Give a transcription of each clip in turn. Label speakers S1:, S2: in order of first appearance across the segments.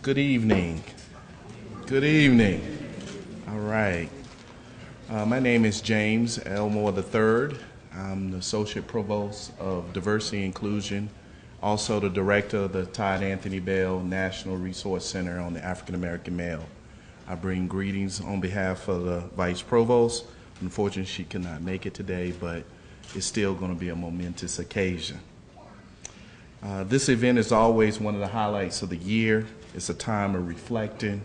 S1: Good evening. Good evening. All right. My name is James Elmore III. I'm the Associate Provost of Diversity and Inclusion, also the Director of the Todd Anthony Bell National Resource Center on the African American Male. I bring greetings on behalf of the Vice Provost. Unfortunately, she could not make it today, but it's still going to be a momentous occasion. This event is always one of the highlights of the year. It's a time of reflecting,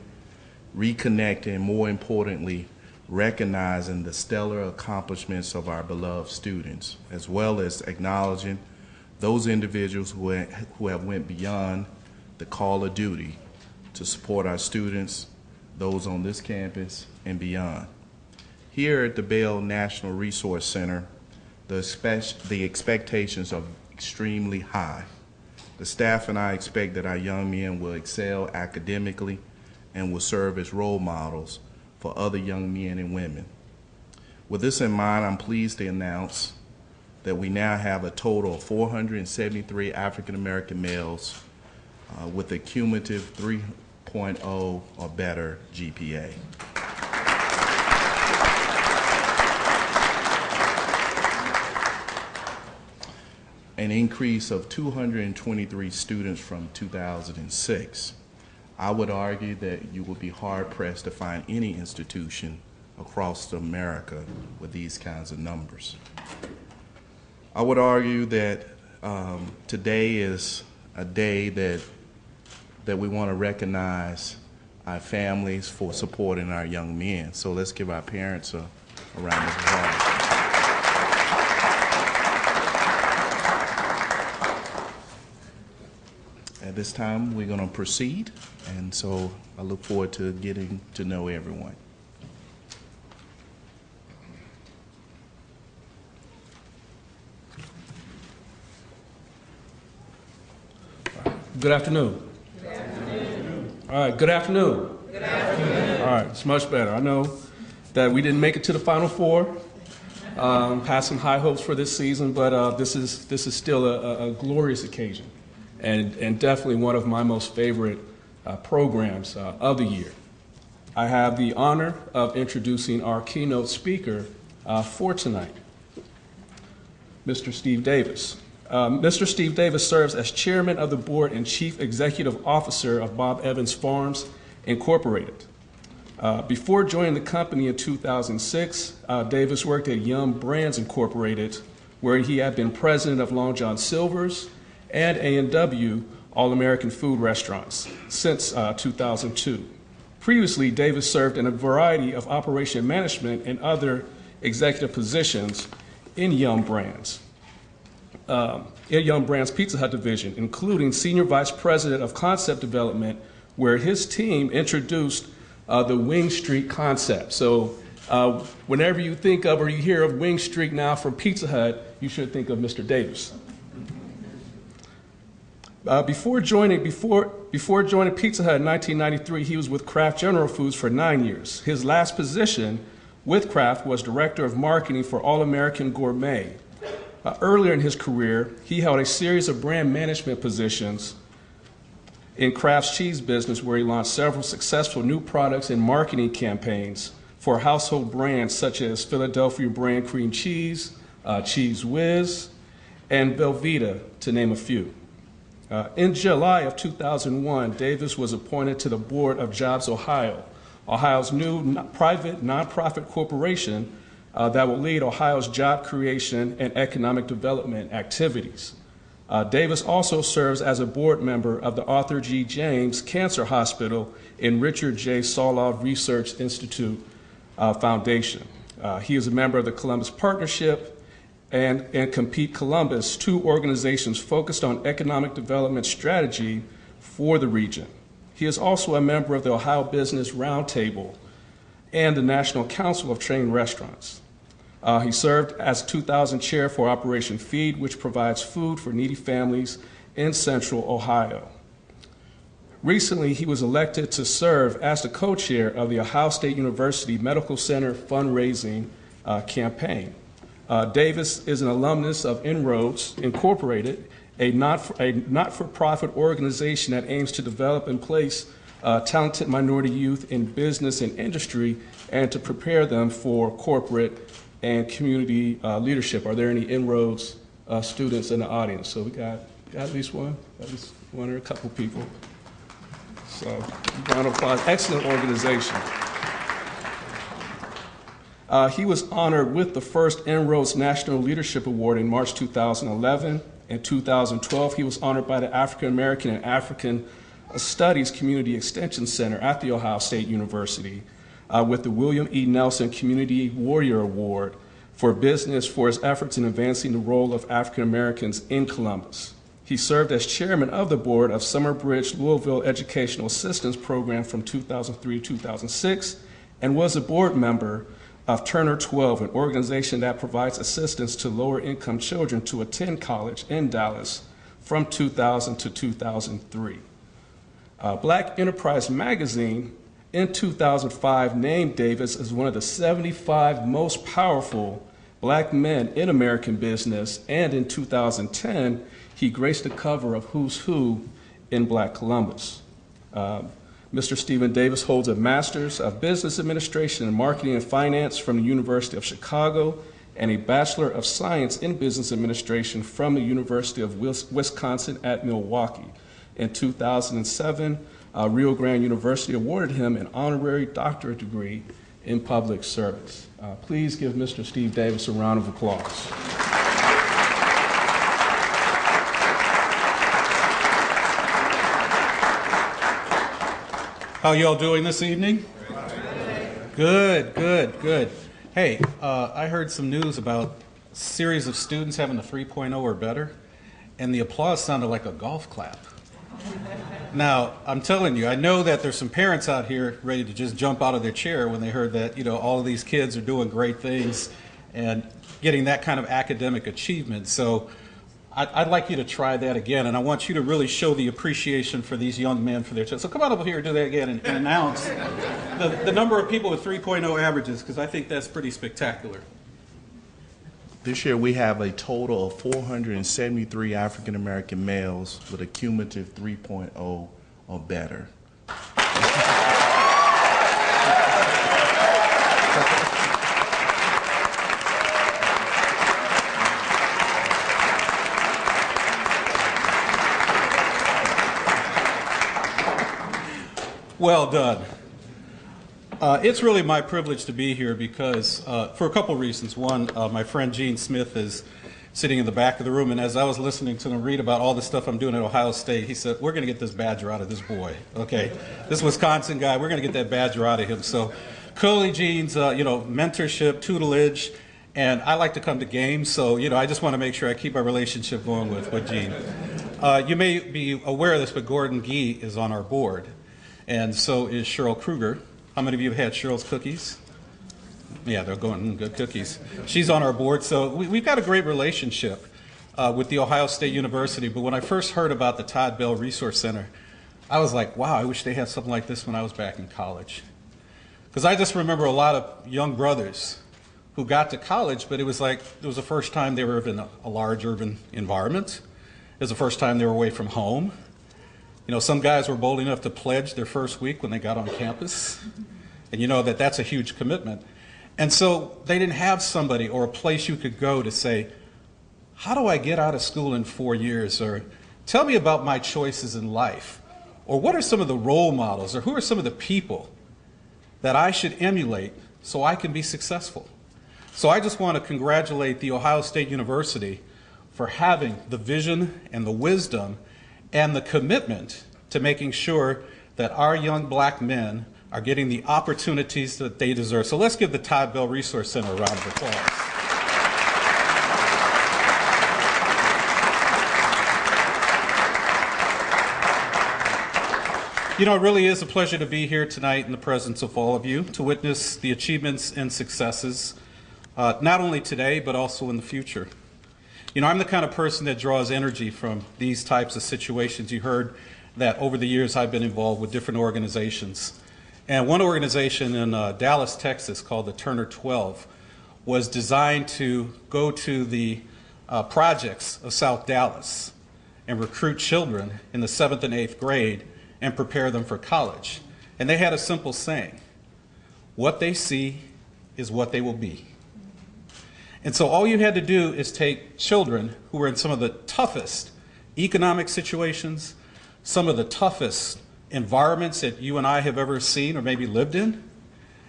S1: reconnecting, and more importantly, recognizing the stellar accomplishments of our beloved students, as well as acknowledging those individuals who have went beyond the call of duty to support our students, those on this campus, and beyond. Here at the Bell National Resource Center, the expectations are extremely high. The staff and I expect that our young men will excel academically and will serve as role models for other young men and women. With this in mind, I'm pleased to announce that we now have a total of 473 African American males with a cumulative 3.0 or better GPA. An increase of 223 students from 2006. I would argue that you would be hard-pressed to find any institution across America with these kinds of numbers. I would argue that today is a day that we want to recognize our families for supporting our young men. So let's give our parents a round of applause. At this time, we're going to proceed, and so I look forward to getting to know everyone.
S2: Good afternoon.
S3: Good afternoon.
S2: All right, good afternoon.
S3: Good afternoon.
S2: All right, it's much better. I know that we didn't make it to the Final Four. Had some high hopes for this season, but this is still a glorious occasion. And definitely one of my most favorite programs of the year. I have the honor of introducing our keynote speaker for tonight, Mr. Steve Davis. Mr. Steve Davis serves as chairman of the board and chief executive officer of Bob Evans Farms, Incorporated. Before joining the company in 2006, Davis worked at Yum Brands, Incorporated, where he had been president of Long John Silver's and A&W All-American Food Restaurants since 2002. Previously, Davis served in a variety of operation management and other executive positions in Yum Brands. Pizza Hut division, including senior vice president of concept development, where his team introduced the Wing Streak concept. So whenever you think of or you hear of Wing Streak now from Pizza Hut, you should think of Mr. Davis. Before joining Pizza Hut in 1993, he was with Kraft General Foods for 9 years. His last position with Kraft was Director of Marketing for All-American Gourmet. Earlier in his career, he held a series of brand management positions in Kraft's cheese business, where he launched several successful new products and marketing campaigns for household brands such as Philadelphia brand cream cheese, Cheese Whiz, and Velveeta, to name a few. In July of 2001, Davis was appointed to the board of Jobs Ohio, Ohio's new private nonprofit corporation that will lead Ohio's job creation and economic development activities. Davis also serves as a board member of the Arthur G. James Cancer Hospital and Richard J. Solove Research Institute Foundation. He is a member of the Columbus Partnership and Compete Columbus, two organizations focused on economic development strategy for the region. He is also a member of the Ohio Business Roundtable and the National Council of Chain Restaurants. He served as 2000 chair for Operation Feed, which provides food for needy families in Central Ohio. Recently, he was elected to serve as the co-chair of the Ohio State University Medical Center fundraising campaign. Davis is an alumnus of Inroads Incorporated, a not-for-profit organization that aims to develop and place talented minority youth in business and industry, and to prepare them for corporate and community leadership. Are there any inroads students in the audience? So we got at least one or a couple people. So round of applause. Excellent organization. He was honored with the first Inroads National Leadership Award in March 2011. In 2012, he was honored by the African American and African Studies Community Extension Center at The Ohio State University with the William E. Nelson Community Warrior Award for business for his efforts in advancing the role of African Americans in Columbus. He served as chairman of the board of Summer Bridge Louisville Educational Assistance Program from 2003 to 2006 and was a board member of Turner 12, an organization that provides assistance to lower-income children to attend college in Dallas from 2000 to 2003. Black Enterprise Magazine in 2005 named Davis as one of the 75 most powerful black men in American business, and in 2010, he graced the cover of Who's Who in Black Columbus. Mr. Stephen Davis holds a Master's of Business Administration in Marketing and Finance from the University of Chicago and a Bachelor of Science in Business Administration from the University of Wisconsin at Milwaukee. In 2007, Rio Grande University awarded him an honorary doctorate degree in public service. Please give Mr. Steve Davis a round of applause.
S4: How y'all doing this evening? Good, good, good. Hey, I heard some news about a series of students having a 3.0 or better, and the applause sounded like a golf clap. Now, I'm telling you, I know that there's some parents out here ready to just jump out of their chair when they heard that, all of these kids are doing great things and getting that kind of academic achievement. So I'd like you to try that again, and I want you to really show the appreciation for these young men for their time. So come on over here and do that again and announce the number of people with 3.0 averages, because I think that's pretty spectacular.
S1: This year we have a total of 473 African American males with a cumulative 3.0 or better.
S4: Well done. It's really my privilege to be here because, for a couple reasons. One, my friend Gene Smith is sitting in the back of the room, and as I was listening to him read about all the stuff I'm doing at Ohio State, he said, we're going to get this badger out of this boy, okay? This Wisconsin guy, we're going to get that badger out of him. So clearly Gene's, mentorship, tutelage, and I like to come to games, so, I just want to make sure I keep our relationship going with Gene. You may be aware of this, but Gordon Gee is on our board, and so is Cheryl Kruger. How many of you have had Cheryl's cookies? Yeah, they're going good cookies. She's on our board, so we've got a great relationship with the Ohio State University. But when I first heard about the Todd Bell Resource Center, I was like, wow, I wish they had something like this when I was back in college. Because I just remember a lot of young brothers who got to college, but it was like it was the first time they were in a large urban environment. It was the first time they were away from home. Some guys were bold enough to pledge their first week when they got on campus. And that's a huge commitment. And so they didn't have somebody or a place you could go to say, how do I get out of school in 4 years? Or tell me about my choices in life. Or what are some of the role models? Or who are some of the people that I should emulate so I can be successful? So I just want to congratulate the Ohio State University for having the vision and the wisdom and the commitment to making sure that our young black men are getting the opportunities that they deserve. So let's give the Todd Bell Resource Center a round of applause. It really is a pleasure to be here tonight in the presence of all of you to witness the achievements and successes, not only today, but also in the future. I'm the kind of person that draws energy from these types of situations. You heard that over the years I've been involved with different organizations. And one organization in Dallas, Texas, called the Turner 12, was designed to go to the projects of South Dallas and recruit children in the 7th and 8th grade and prepare them for college. And they had a simple saying: what they see is what they will be. And so all you had to do is take children who were in some of the toughest economic situations, some of the toughest environments that you and I have ever seen or maybe lived in,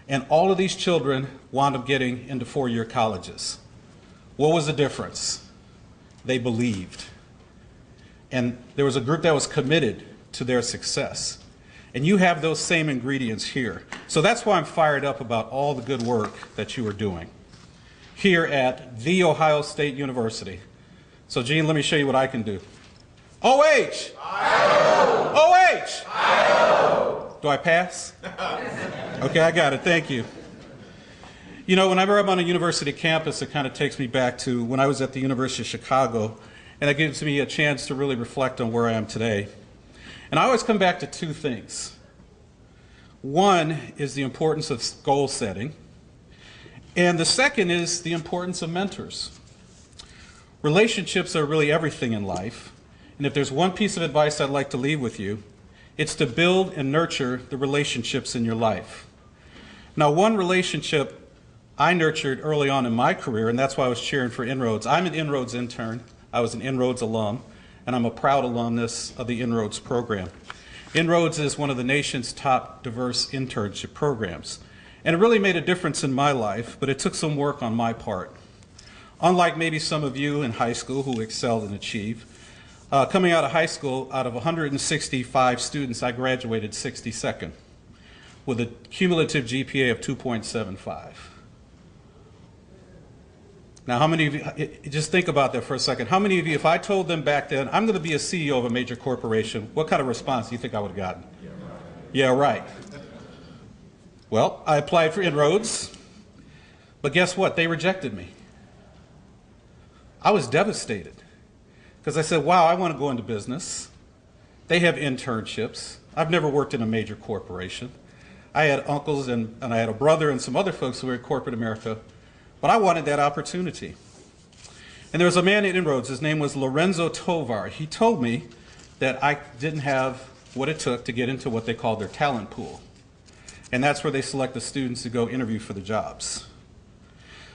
S4: and all of these children wound up getting into four-year colleges. What was the difference? They believed. And there was a group that was committed to their success. And you have those same ingredients here. So that's why I'm fired up about all the good work that you are doing here at The Ohio State University. So Gene, let me show you what I can do. OH! OH! Do I pass? Okay, I got it. Thank you. You know, whenever I'm on a university campus, it kind of takes me back to when I was at the University of Chicago, and it gives me a chance to really reflect on where I am today. And I always come back to two things. One is the importance of goal setting, and the second is the importance of mentors. Relationships are really everything in life, and if there's one piece of advice I'd like to leave with you, it's to build and nurture the relationships in your life. Now, one relationship I nurtured early on in my career, and that's why I was cheering for Inroads. I'm an Inroads intern. I was an Inroads alum, and I'm a proud alumnus of the Inroads program. Inroads is one of the nation's top diverse internship programs, and it really made a difference in my life, but it took some work on my part. Unlike maybe some of you in high school who excelled and achieved, coming out of high school, out of 165 students, I graduated 62nd with a cumulative GPA of 2.75. Now, how many of you, just think about that for a second. How many of you, if I told them back then, I'm going to be a CEO of a major corporation, what kind of response do you think I would have gotten? Yeah, right. Well, I applied for Inroads, but guess what? They rejected me. I was devastated because I said, wow, I want to go into business. They have internships. I've never worked in a major corporation. I had uncles and I had a brother and some other folks who were in corporate America, but I wanted that opportunity. And there was a man at Inroads, his name was Lorenzo Tovar. He told me that I didn't have what it took to get into what they called their talent pool. And that's where they select the students to go interview for the jobs.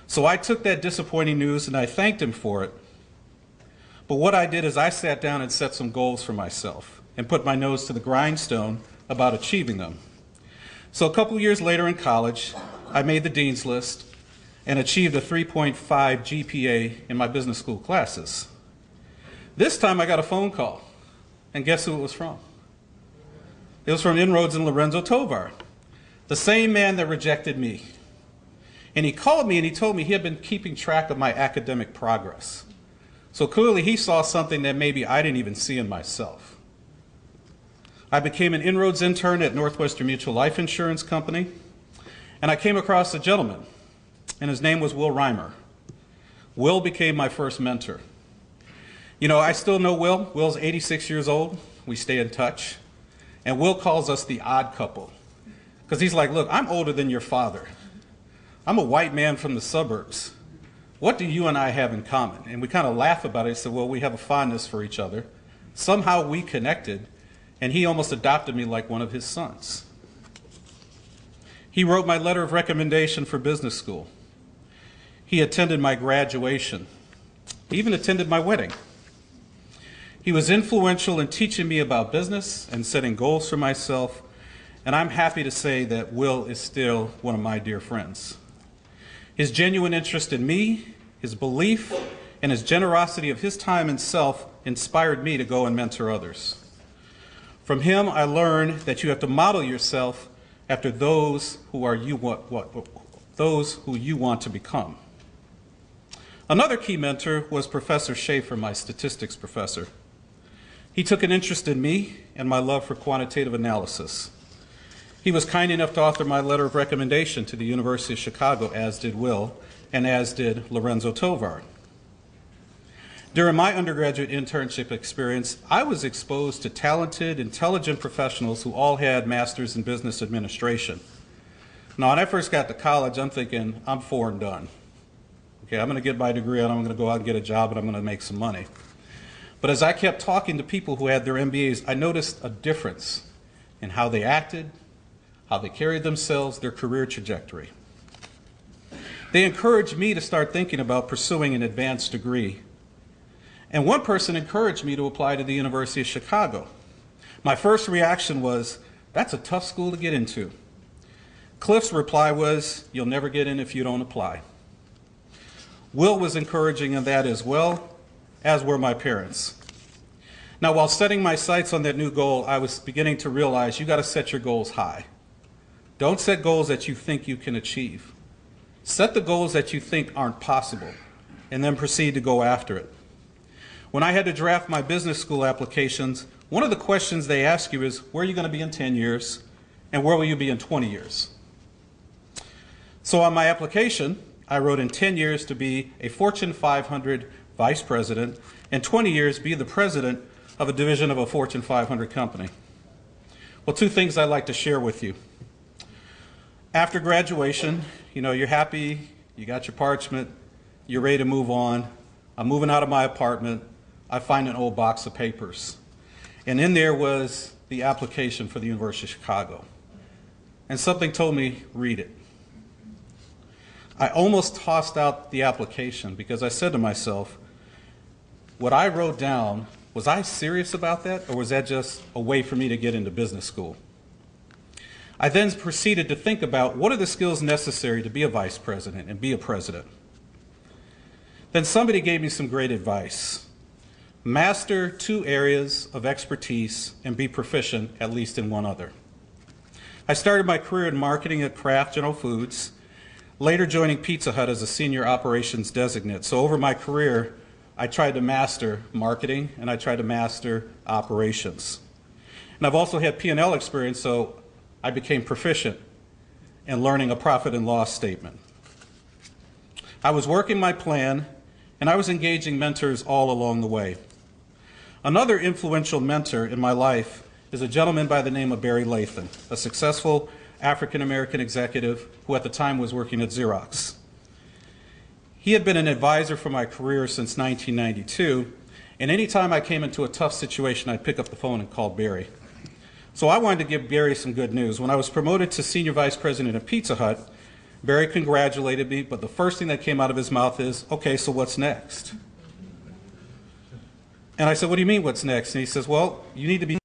S4: So I took that disappointing news and I thanked him for it. But what I did is I sat down and set some goals for myself and put my nose to the grindstone about achieving them. So a couple years later in college, I made the dean's list and achieved a 3.5 GPA in my business school classes. This time I got a phone call, and guess who it was from? It was from Inroads and Lorenzo Tovar, the same man that rejected me. And he called me and he told me he had been keeping track of my academic progress. So clearly he saw something that maybe I didn't even see in myself. I became an Inroads intern at Northwestern Mutual Life Insurance Company, and I came across a gentleman, and his name was Will Reimer. Will became my first mentor. You know, I still know Will. Will's 86 years old. We stay in touch. And Will calls us the odd couple. Because he's like, look, I'm older than your father. I'm a white man from the suburbs. What do you and I have in common? And we kind of laugh about it and said, well, we have a fondness for each other. Somehow we connected, and he almost adopted me like one of his sons. He wrote my letter of recommendation for business school. He attended my graduation. He even attended my wedding. He was influential in teaching me about business and setting goals for myself, and I'm happy to say that Will is still one of my dear friends. His genuine interest in me, his belief, and his generosity of his time and self inspired me to go and mentor others. From him, I learned that you have to model yourself after those who you want to become. Another key mentor was Professor Schaefer, my statistics professor. He took an interest in me and my love for quantitative analysis. He was kind enough to author my letter of recommendation to the University of Chicago, as did Will, and as did Lorenzo Tovar. During my undergraduate internship experience, I was exposed to talented, intelligent professionals who all had masters in business administration. Now, when I first got to college, I'm thinking, I'm 4 and done. Okay, I'm going to get my degree and I'm going to go out and get a job and I'm going to make some money. But as I kept talking to people who had their MBAs, I noticed a difference in how they acted, how they carried themselves, their career trajectory. They encouraged me to start thinking about pursuing an advanced degree. And one person encouraged me to apply to the University of Chicago. My first reaction was, that's a tough school to get into. Cliff's reply was, you'll never get in if you don't apply. Will was encouraging in that as well, as were my parents. Now, while setting my sights on that new goal, I was beginning to realize you got to set your goals high. Don't set goals that you think you can achieve. Set the goals that you think aren't possible, and then proceed to go after it. When I had to draft my business school applications, one of the questions they ask you is, where are you going to be in 10 years, and where will you be in 20 years? So on my application, I wrote in 10 years to be a Fortune 500 vice president, and 20 years be the president of a division of a Fortune 500 company. Well, two things I'd like to share with you. After graduation, you're happy, you got your parchment, you're ready to move on. I'm moving out of my apartment. I find an old box of papers. And in there was the application for the University of Chicago. And something told me, read it. I almost tossed out the application because I said to myself, what I wrote down, was I serious about that, or was that just a way for me to get into business school? I then proceeded to think about what are the skills necessary to be a vice president and be a president. Then somebody gave me some great advice. Master 2 areas of expertise and be proficient at least in one other. I started my career in marketing at Kraft General Foods, later joining Pizza Hut as a senior operations designate. So over my career, I tried to master marketing and I tried to master operations. And I've also had P&L experience, so I became proficient in learning a profit and loss statement. I was working my plan and I was engaging mentors all along the way. Another influential mentor in my life is a gentleman by the name of Barry Lathan, a successful African-American executive who at the time was working at Xerox. He had been an advisor for my career since 1992, and anytime I came into a tough situation, I'd pick up the phone and call Barry. So I wanted to give Barry some good news. When I was promoted to senior vice president of Pizza Hut, Barry congratulated me, but the first thing that came out of his mouth is, okay, so what's next? And I said, what do you mean what's next? And he says, well, you need to be